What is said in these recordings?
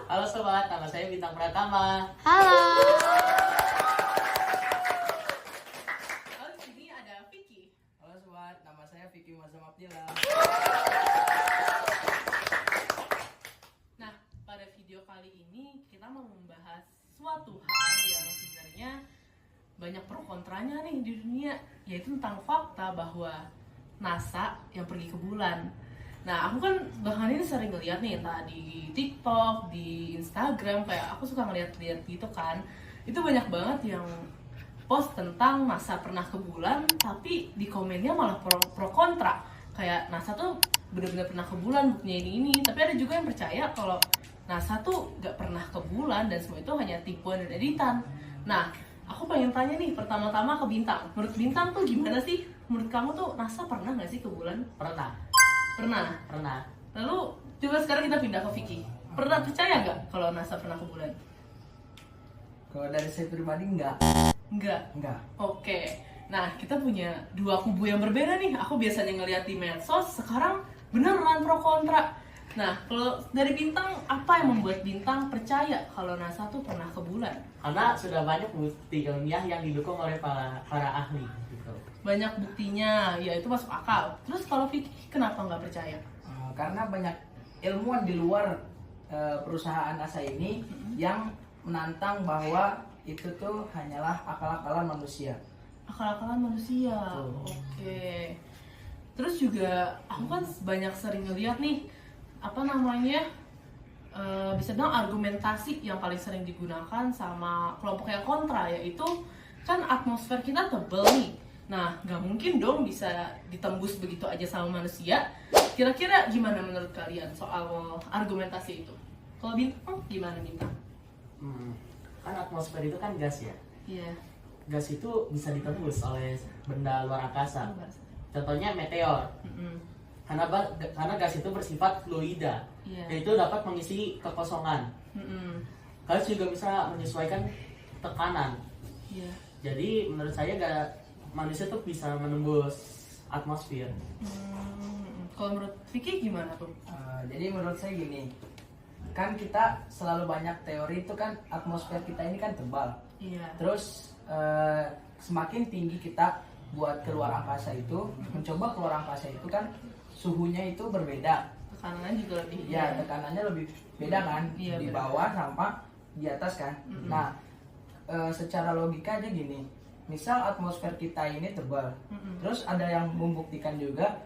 Halo sobat, nama saya Bintang Pratama. Halo. Oh, di sini ada Vicky. Halo sobat, nama saya Vicky Mazam Abdillah. Nah, pada video kali ini kita mau membahas suatu hal yang sebenarnya banyak pro kontranya nih di dunia, yaitu tentang fakta bahwa NASA yang pergi ke bulan. Nah, aku kan bahkan ini sering ngeliat nih, entah di TikTok, di Instagram, kayak aku suka ngeliat-liat gitu kan. Itu banyak banget yang post tentang NASA pernah ke bulan, tapi di komennya malah pro kontra. Kayak NASA tuh benar-benar pernah ke bulan, buktinya ini. Tapi ada juga yang percaya kalau NASA tuh gak pernah ke bulan dan semua itu hanya tipuan dan editan. Nah, aku pengen tanya nih pertama-tama ke Bintang. Menurut Bintang tuh gimana sih? Menurut kamu tuh NASA pernah gak sih ke bulan? Pernah. Pernah. Lalu coba sekarang kita pindah ke Vicky. Pernah percaya nggak kalau NASA pernah ke bulan? Kalau dari saya pribadi enggak. Enggak. Oke. Nah, kita punya dua kubu yang berbeda nih. Aku biasanya ngeliat di medsos, sekarang beneran pro kontra. Nah, kalau dari Bintang, apa yang membuat Bintang percaya kalau NASA tuh pernah ke bulan? Karena sudah banyak bukti ilmiah yang didukung oleh para ahli gitu. Banyak buktinya, ya itu masuk akal. Terus kalau Vicky, kenapa nggak percaya? Karena banyak ilmuwan di luar perusahaan NASA ini yang menantang bahwa itu tuh hanyalah akal-akalan manusia. Akal-akalan manusia. Oke. Terus juga aku kan banyak sering ngeliat nih, apa namanya, bisa bilang argumentasi yang paling sering digunakan sama kelompok yang kontra, yaitu kan atmosfer kita tebel nih. Nah, nggak mungkin dong bisa ditembus begitu aja sama manusia. Kira-kira gimana menurut kalian soal argumentasi itu? Kalau Bintang, gimana Bintang? Kan atmosfer itu kan gas ya. Iya. Gas itu bisa ditembus oleh benda luar angkasa. Contohnya meteor. Karena gas itu bersifat fluida, Iya. yaitu dapat mengisi kekosongan. Gas juga bisa menyesuaikan tekanan. Iya. Jadi menurut saya manusia tuh bisa menembus atmosfer. Kalau menurut Vicky gimana tuh? Jadi menurut saya gini, kan kita selalu banyak teori itu kan atmosfer kita ini kan tebal. Iya. Terus semakin tinggi kita buat keluar angkasa itu, mencoba keluar angkasa itu kan suhunya itu berbeda. Tekanannya juga lebih. Ya, tekanannya lebih beda kan, Iya, di beda. bawah sama di atas kan. Nah, secara logika aja gini, misal atmosfer kita ini tebal, terus ada yang membuktikan juga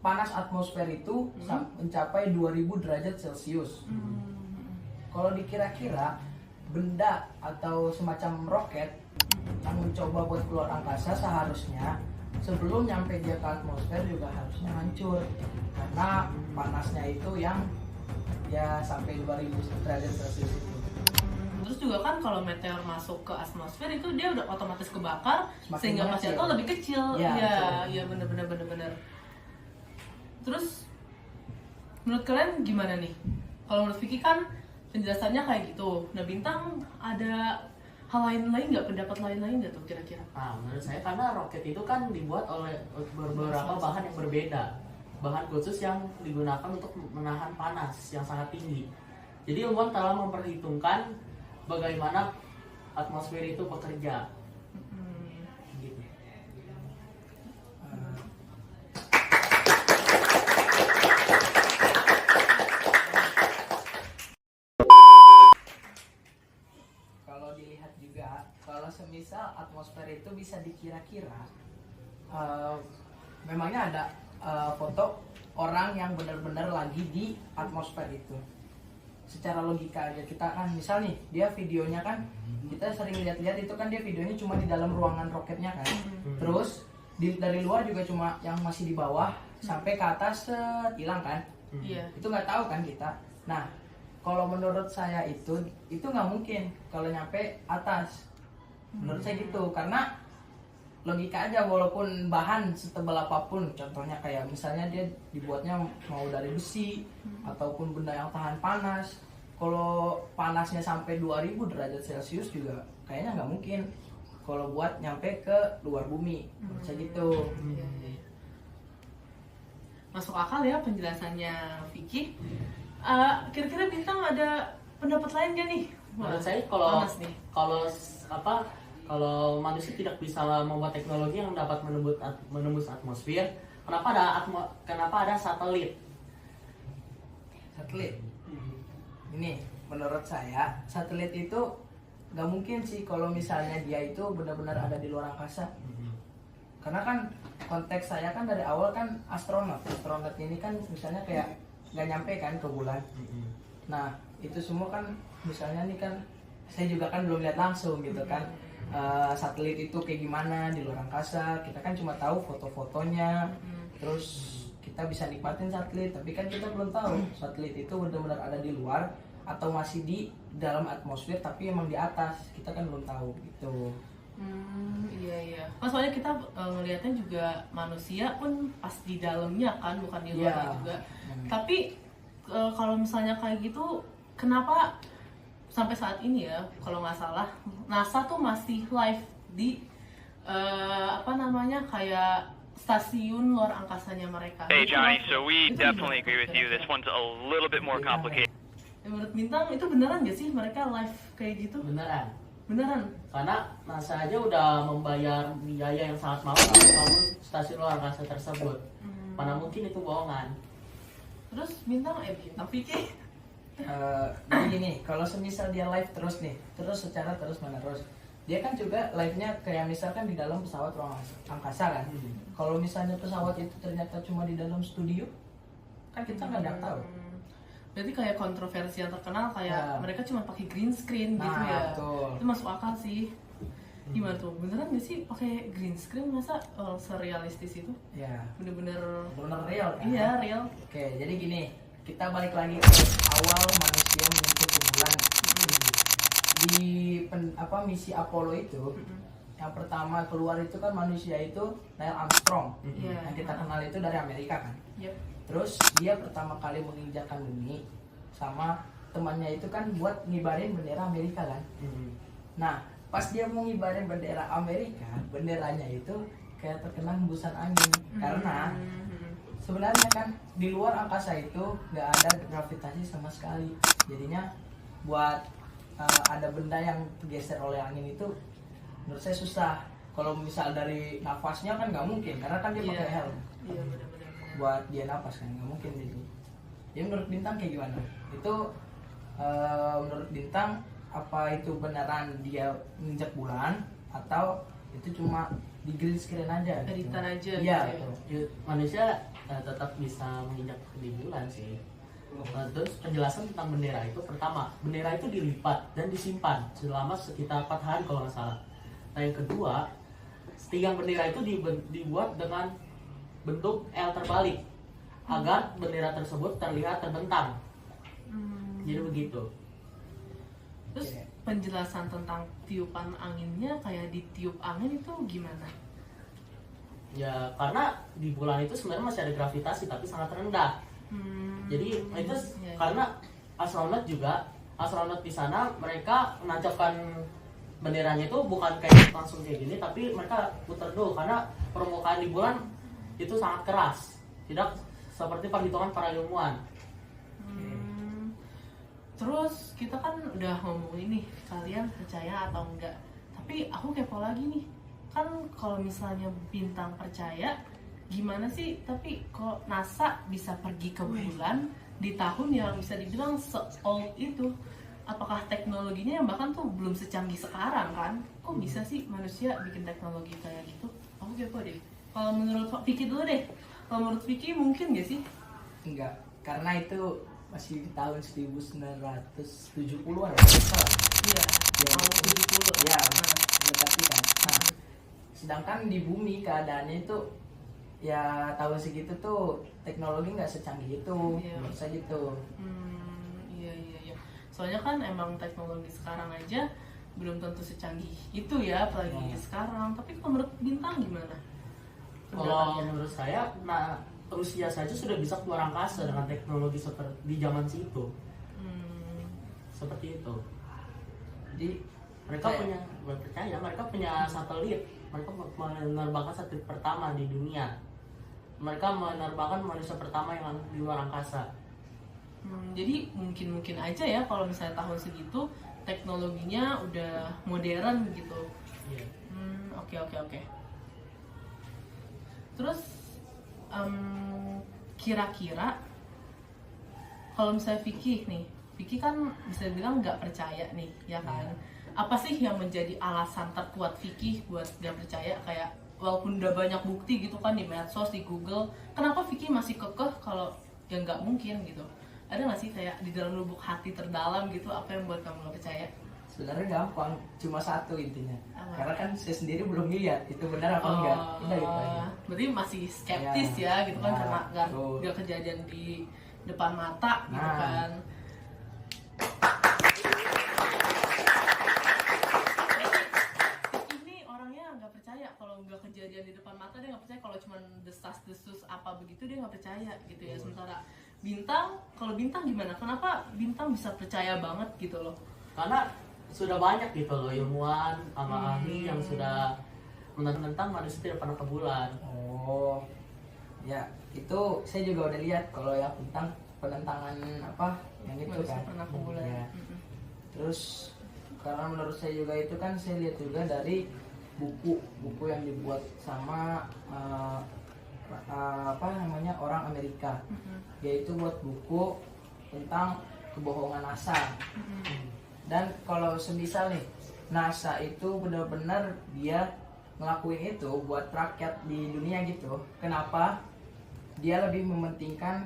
panas atmosfer itu mencapai 2000 derajat Celcius. Kalau dikira-kira benda atau semacam roket yang mencoba buat keluar angkasa seharusnya sebelum nyampe dia ke atmosfer juga harusnya hancur, karena panasnya itu yang ya sampai 2000 derajat Celcius itu. Terus juga kan kalau meteor masuk ke atmosfer itu dia udah otomatis kebakar, Semakin sehingga pas mengecil. jatuh lebih kecil. Ya, Iya, bener. Terus menurut kalian gimana nih? Kalau menurut Vicky kan penjelasannya kayak gitu. Nah, Bintang ada hal lain nggak, pendapat lain nggak tuh kira-kira? Nah, menurut saya karena roket itu kan dibuat oleh beberapa bahan yang berbeda. Bahan khusus yang digunakan untuk menahan panas yang sangat tinggi. Jadi ilmuwan telah memperhitungkan bagaimana atmosfer itu bekerja. Gitu. Kalau dilihat juga, kalau semisal atmosfer itu bisa dikira-kira, memangnya ada foto orang yang benar-benar lagi di atmosfer itu. Secara logika aja kita kan, misal nih dia videonya kan, kita sering lihat-lihat itu kan dia videonya cuma di dalam ruangan roketnya kan. Terus dari luar juga cuma yang masih di bawah sampai ke atas hilang kan. Iya. Itu nggak tahu kan kita. Nah, kalau menurut saya itu nggak mungkin kalau nyampe atas. Menurut saya gitu, karena logika aja, walaupun bahan setebal apapun, contohnya kayak misalnya dia dibuatnya mau dari besi ataupun benda yang tahan panas, kalau panasnya sampai 2000 derajat Celcius juga kayaknya nggak mungkin kalau buat nyampe ke luar bumi. Menurut saya gitu. Masuk akal ya penjelasannya Vicky. Kira-kira Bintang ada pendapat lain gak nih? Menurut saya kalau Panas nih. kalau manusia tidak bisa membuat teknologi yang dapat menembus atmosfer, kenapa ada satelit? Satelit. Ini menurut saya satelit itu nggak mungkin sih kalau misalnya dia itu benar-benar ada di luar angkasa. Karena kan konteks saya kan dari awal kan astronot ini kan misalnya kayak nggak nyampe kan ke bulan. Nah itu semua kan misalnya nih kan saya juga kan belum lihat langsung gitu kan. Satelit itu kayak gimana di luar angkasa, kita kan cuma tahu foto-fotonya, terus kita bisa nikmatin satelit, tapi kan kita belum tahu satelit itu benar-benar ada di luar atau masih di dalam atmosfer tapi emang di atas, kita kan belum tahu gitu. Iya. Soalnya kita ngelihatnya juga manusia pun pas di dalamnya kan, bukan di luarnya juga. Tapi kalau misalnya kayak gitu, kenapa sampai saat ini ya, kalau nggak salah, NASA tuh masih live di kayak stasiun luar angkasanya mereka. Hey Johnny, so we definitely agree with you. This one's a little bit more complicated. Menurut Bintang itu beneran gak sih mereka live kayak gitu? Beneran. Karena NASA aja udah membayar biaya yang sangat mahal untuk membangun stasiun luar angkasa tersebut. Mana mungkin itu bohongan. Terus Bintang pikir Jadi gini, kalau semisal dia live terus nih, terus secara terus menerus, dia kan juga live-nya kayak misalkan di dalam pesawat ruang angkasa kan. Kalau misalnya pesawat itu ternyata cuma di dalam studio, kan kita nggak tahu. Berarti kayak kontroversi yang terkenal kayak mereka cuma pakai green screen gitu ya. Betul. Itu masuk akal sih. Gimana tuh? Beneran gak sih pakai green screen, masa serealistis itu? Ya. Bener-bener real kan? Iya, real. Oke, jadi gini, kita balik lagi ke awal manusia menyentuh ke bulan. Di misi Apollo itu, yang pertama keluar itu kan manusia itu Neil Armstrong. Yang kita kenal itu dari Amerika kan. Yep. Terus dia pertama kali menginjakan bumi sama temannya itu kan buat ngibarin bendera Amerika kan. Nah, pas dia mau ngibarin bendera Amerika, benderanya itu kayak terkena hembusan angin. Karena sebenarnya kan di luar angkasa itu nggak ada gravitasi sama sekali. Jadinya buat ada benda yang tergeser oleh angin itu menurut saya susah. Kalau misal dari nafasnya kan nggak mungkin, karena kan dia pakai helm. Iya, benar-benar. Buat dia nafas kan nggak mungkin gitu. Jadi menurut Bintang kayak gimana? Itu menurut Bintang apa itu beneran dia menginjak bulan atau itu cuma di green screen aja? Editan aja. Iya. Gitu. Manusia tetap bisa menginjak di bulan sih. Terus penjelasan tentang bendera itu, pertama, bendera itu dilipat dan disimpan selama sekitar 4 hari kalau nggak salah. Nah yang kedua, tiang bendera itu dibuat dengan bentuk L terbalik agar bendera tersebut terlihat terbentang. Jadi begitu. Terus penjelasan tentang tiupan anginnya kayak ditiup angin itu gimana? Ya karena di bulan itu sebenarnya masih ada gravitasi tapi sangat rendah. Jadi itu karena astronot di sana mereka menancapkan benderanya itu bukan kayak langsung kayak gini, tapi mereka putar dulu karena permukaan di bulan itu sangat keras, tidak seperti perhitungan para ilmuwan. Terus kita kan udah ngomongin nih kalian percaya atau enggak, tapi aku kepo lagi nih, kan kalau misalnya Bintang percaya, gimana sih tapi kok NASA bisa pergi ke bulan di tahun yang bisa dibilang se-old itu? Apakah teknologinya yang bahkan tuh belum secanggih sekarang kan? Kok bisa sih manusia bikin teknologi kayak gitu? Aku kepo deh. Kalau menurut Vicky dulu deh. Kalau menurut Vicky mungkin gak sih? Enggak, karena itu masih di tahun 1970-an. Iya, tahun 70. Ya, mendekati kan. Nah, sedangkan di bumi keadaannya itu ya tahun segitu tuh teknologi nggak secanggih itu, menurut saya gitu. Iya. Soalnya kan emang teknologi sekarang aja belum tentu secanggih itu ya, apalagi sekarang. Tapi kalau menurut Bintang gimana? Kalau menurut saya, Rusia saja sudah bisa keluar angkasa dengan teknologi seperti di zaman situ. Seperti itu. Jadi mereka punya satelit. Mereka menerbangkan satelit pertama di dunia. Mereka menerbangkan manusia pertama yang di luar angkasa. Jadi mungkin aja ya kalau misalnya tahun segitu teknologinya udah modern gitu. Iya. Oke. Terus kira-kira kalau misalnya Vicky kan bisa bilang nggak percaya nih, ya kan? Apa sih yang menjadi alasan terkuat Vicky buat nggak percaya? Kayak walaupun udah banyak bukti gitu kan di medsos, di Google, kenapa Vicky masih kekeh kalau ya nggak mungkin gitu? Ada nggak sih kayak di dalam lubuk hati terdalam gitu apa yang buat kamu nggak percaya? Sebenarnya gampang, cuma satu intinya. Apa? Karena kan saya sendiri belum lihat itu benar apa enggak. Udah gitu aja. Berarti masih skeptis ya gitu kan, Ya, karena betul. nggak kejadian di depan mata gitu Nah. kan. Ini orangnya nggak percaya kalau nggak kejadian di depan mata, dia nggak percaya. Kalau cuma desas-desus apa begitu dia nggak percaya gitu ya. Sementara Bintang, kalau Bintang gimana? Kenapa Bintang bisa percaya banget gitu loh? Karena sudah banyak gitu loh ilmuwan sama ahli yang sudah menentang manusia tidak pernah ke bulan. Oh, ya itu saya juga udah lihat kalau yang tentang penentangan apa yang itu Manusia kan. pernah ke bulan. Ya. Terus karena menurut saya juga itu kan saya lihat juga dari buku yang dibuat sama apa namanya orang Amerika, yaitu buat buku tentang kebohongan NASA. Dan kalau semisal nih NASA itu benar-benar dia ngelakuin itu buat rakyat di dunia gitu, kenapa dia lebih mementingkan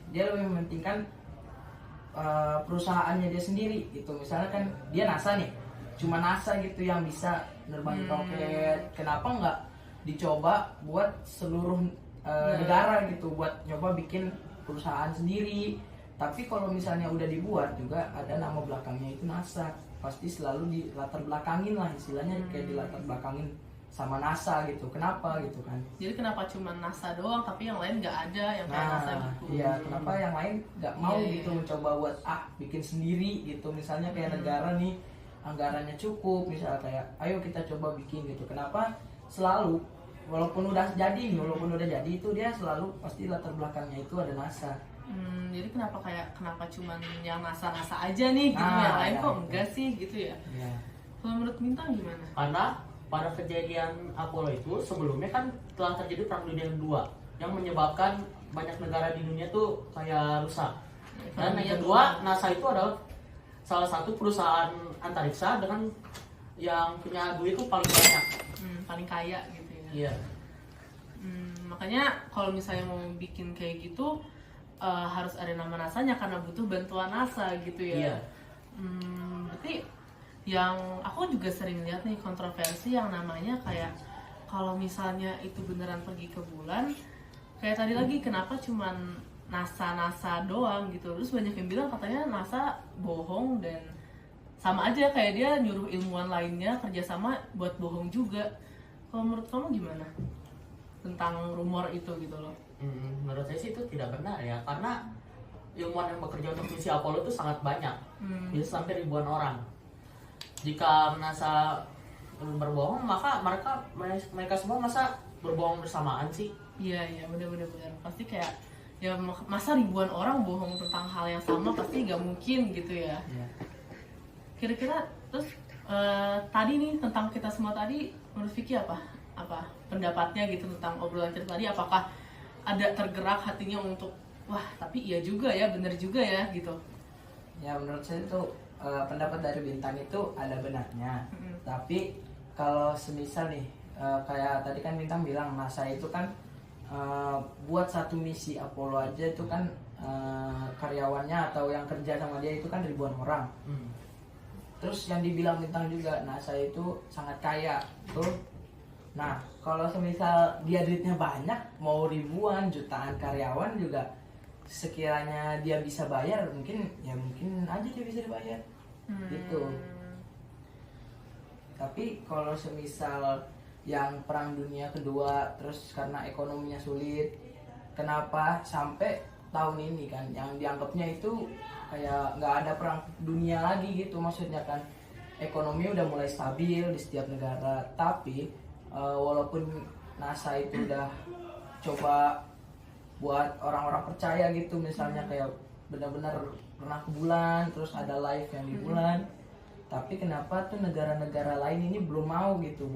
dia lebih mementingkan perusahaannya dia sendiri gitu. Misalnya kan dia NASA nih, cuma NASA gitu yang bisa nerbangin roket, kenapa nggak dicoba buat seluruh negara gitu, buat nyoba bikin perusahaan sendiri. Tapi kalau misalnya udah dibuat juga ada nama belakangnya itu NASA, pasti selalu di latar belakangin lah istilahnya, kayak di latar belakangin sama NASA gitu. Kenapa gitu kan? Jadi kenapa cuma NASA doang tapi yang lain nggak ada yang kayak NASA gitu? Iya, kenapa yang lain nggak mau Iya, gitu iya. mencoba buat bikin sendiri gitu. Misalnya kayak negara nih anggarannya cukup, misalnya kayak ayo kita coba bikin gitu. Kenapa selalu walaupun udah jadi itu dia selalu pasti latar belakangnya itu ada NASA. Jadi kenapa cuman yang NASA aja nih gitu, yang lain ya, kok gitu. enggak sih gitu ya? Ya. Kalau menurut Bintang gimana? Karena pada kejadian Apollo itu sebelumnya kan telah terjadi perang dunia kedua yang menyebabkan banyak negara di dunia tuh kayak rusak. Dan yang kedua, NASA itu adalah salah satu perusahaan antariksa dengan yang punya duit itu paling banyak. Paling kaya gitu ya. Iya. Makanya kalau misalnya mau bikin kayak gitu harus ada nama NASA-nya karena butuh bantuan NASA gitu ya. Iya. Berarti yang aku juga sering lihat nih kontroversi yang namanya kayak kalau misalnya itu beneran pergi ke bulan, kayak tadi lagi kenapa cuman NASA doang gitu. Terus banyak yang bilang katanya NASA bohong dan sama aja kayak dia nyuruh ilmuwan lainnya kerjasama buat bohong juga. Kalau menurut kamu gimana tentang rumor itu gitu loh? Menurut saya sih itu tidak benar ya, karena ilmuwan yang bekerja untuk misi Apollo itu sangat banyak, bisa sampai ribuan orang. Jika NASA berbohong, maka mereka semua masa berbohong bersamaan sih? Iya benar pasti kayak ya masa ribuan orang bohong tentang hal yang sama, pasti nggak mungkin gitu ya. Kira-kira terus tadi nih tentang kita semua tadi, menurut Vicky apa pendapatnya gitu tentang obrolan kita tadi? Apakah ada tergerak hatinya untuk wah tapi iya juga ya, bener juga ya gitu? Ya menurut saya itu pendapat dari Bintang itu ada benarnya. Tapi kalau semisal nih kayak tadi kan Bintang bilang NASA itu kan buat satu misi Apollo aja itu kan karyawannya atau yang kerja sama dia itu kan ribuan orang. Terus yang dibilang Bintang juga NASA itu sangat kaya tuh. Nah kalau semisal dia duitnya banyak, mau ribuan jutaan karyawan juga, sekiranya dia bisa bayar mungkin aja dia bisa dibayar gitu. Tapi kalau semisal yang perang dunia kedua terus karena ekonominya sulit, kenapa sampai tahun ini kan yang dianggapnya itu kayak nggak ada perang dunia lagi gitu, maksudnya kan ekonomi udah mulai stabil di setiap negara. Tapi walaupun NASA itu udah coba buat orang-orang percaya gitu, misalnya kayak benar-benar pernah ke bulan, terus ada live yang di bulan. Tapi kenapa tuh negara-negara lain ini belum mau gitu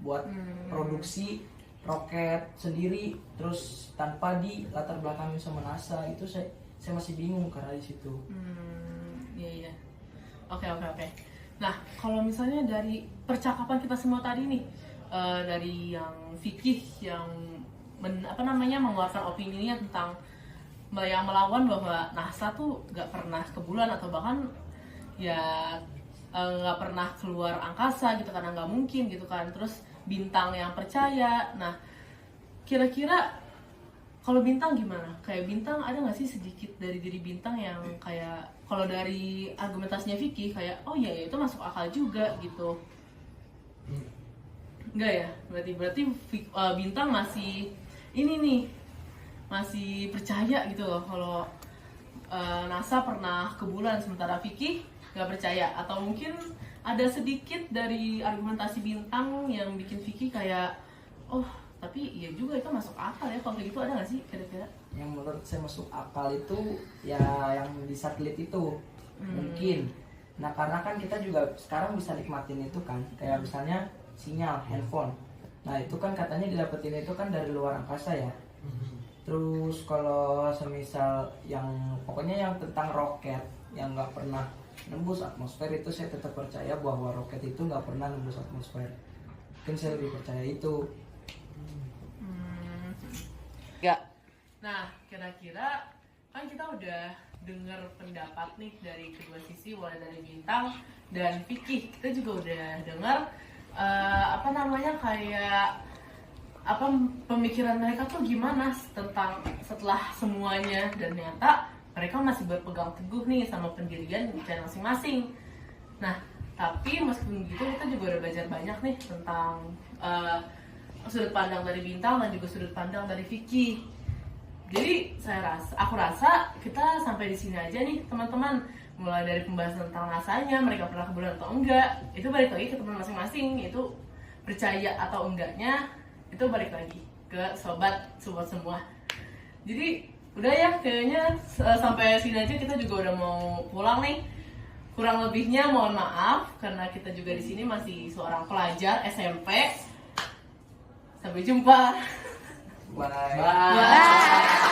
buat produksi roket sendiri, terus tanpa di latar belakangin sama NASA. Itu saya masih bingung karena di situ. Iya. Oke. Nah, kalau misalnya dari percakapan kita semua tadi nih, dari yang fikih yang mengeluarkan opininya tentang yang melawan bahwa NASA tuh nggak pernah ke bulan atau bahkan ya nggak pernah keluar angkasa gitu karena nggak mungkin gitu kan. Terus bintang yang percaya. Nah, kira-kira kalau bintang gimana? Kayak bintang ada nggak sih sedikit dari diri bintang yang kayak kalau dari argumentasinya Vicky kayak oh iya itu masuk akal juga gitu? Enggak ya? Berarti bintang masih ini nih masih percaya gitu loh kalau NASA pernah ke bulan, sementara Vicky nggak percaya. Atau mungkin ada sedikit dari argumentasi bintang yang bikin Vicky kayak oh tapi iya juga itu masuk akal ya, kalau kayak gitu ada nggak sih kira-kira? Yang menurut saya masuk akal itu ya yang di satelit itu mungkin. Nah karena kan kita juga sekarang bisa nikmatin itu kan, kayak misalnya sinyal handphone. Nah itu kan katanya didapetin itu kan dari luar angkasa ya. Terus kalau semisal yang pokoknya yang tentang roket yang nggak pernah nembus atmosfer, itu saya tetap percaya bahwa roket itu nggak pernah nembus atmosfer. Mungkin saya lebih percaya itu. Nah, kira-kira kan kita udah dengar pendapat nih dari kedua sisi, mulai dari bintang dan Vicky. Kita juga udah dengar pemikiran mereka tuh gimana tentang setelah semuanya, dan ternyata mereka masih berpegang teguh nih sama pendirian dan masing-masing. Nah, tapi meskipun gitu kita juga udah belajar banyak nih tentang sudut pandang dari bintang dan juga sudut pandang dari Vicky. Jadi aku rasa kita sampai di sini aja nih teman-teman. Mulai dari pembahasan tentang NASA-nya, mereka pernah ke bulan atau enggak, itu balik lagi ke teman masing-masing. Itu percaya atau enggaknya itu balik lagi ke sobat semua. Jadi udah ya kayaknya sampai sini aja, kita juga udah mau pulang nih. Kurang lebihnya mohon maaf karena kita juga di sini masih seorang pelajar SMP. Sampai jumpa. Bye. Bye.